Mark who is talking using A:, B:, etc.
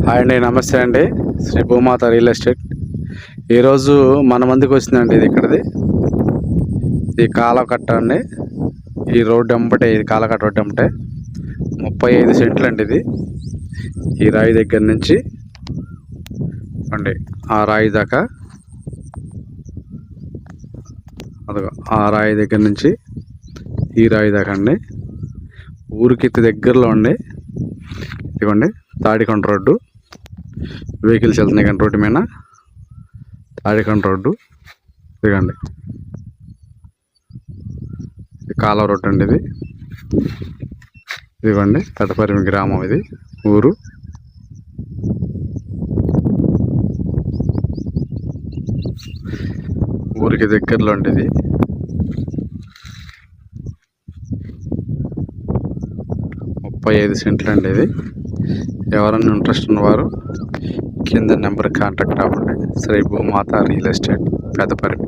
A: Hi అండి, నమస్తే అండి. శ్రీ భూమాత రియల్ ఎస్టేట్. ఈరోజు మన మందికి వచ్చిందండి. ఇది కాలకట్ట అండి. ఈ రోడ్డు వెంబటే, ఇది కాలకట్ట రోడ్డు వెంబటే 35 సెంట్లు అండి. ఇది ఈ రాయి దగ్గర నుంచి అండి ఆ రాయి దాకా, అదిగో ఆ రాయి దగ్గర నుంచి ఈ రాయి దాకా అండి. ఊరికి దగ్గరలో అండి. ఇదిగోండి తాడికొండ రోడ్డు, వెహికల్స్ వెళ్తున్నాయి కానీ రోడ్డు మీద తాడికొండ రోడ్డు. ఇదిగండి కాలువ రోడ్డు అండి. ఇదిగోండి తటపరిమి గ్రామం, ఇది ఊరు. ఊరికి దగ్గరలో అండి. ఇది 35 సెంట్లు అండి. ఇది ఎవరన్నా ఇంట్రెస్ట్ ఉన్నవారు కింద నెంబర్ కాంటాక్ట్ అవ్వండి. శ్రీ భూమాత రియల్ ఎస్టేట్, పెద్దపరిమి.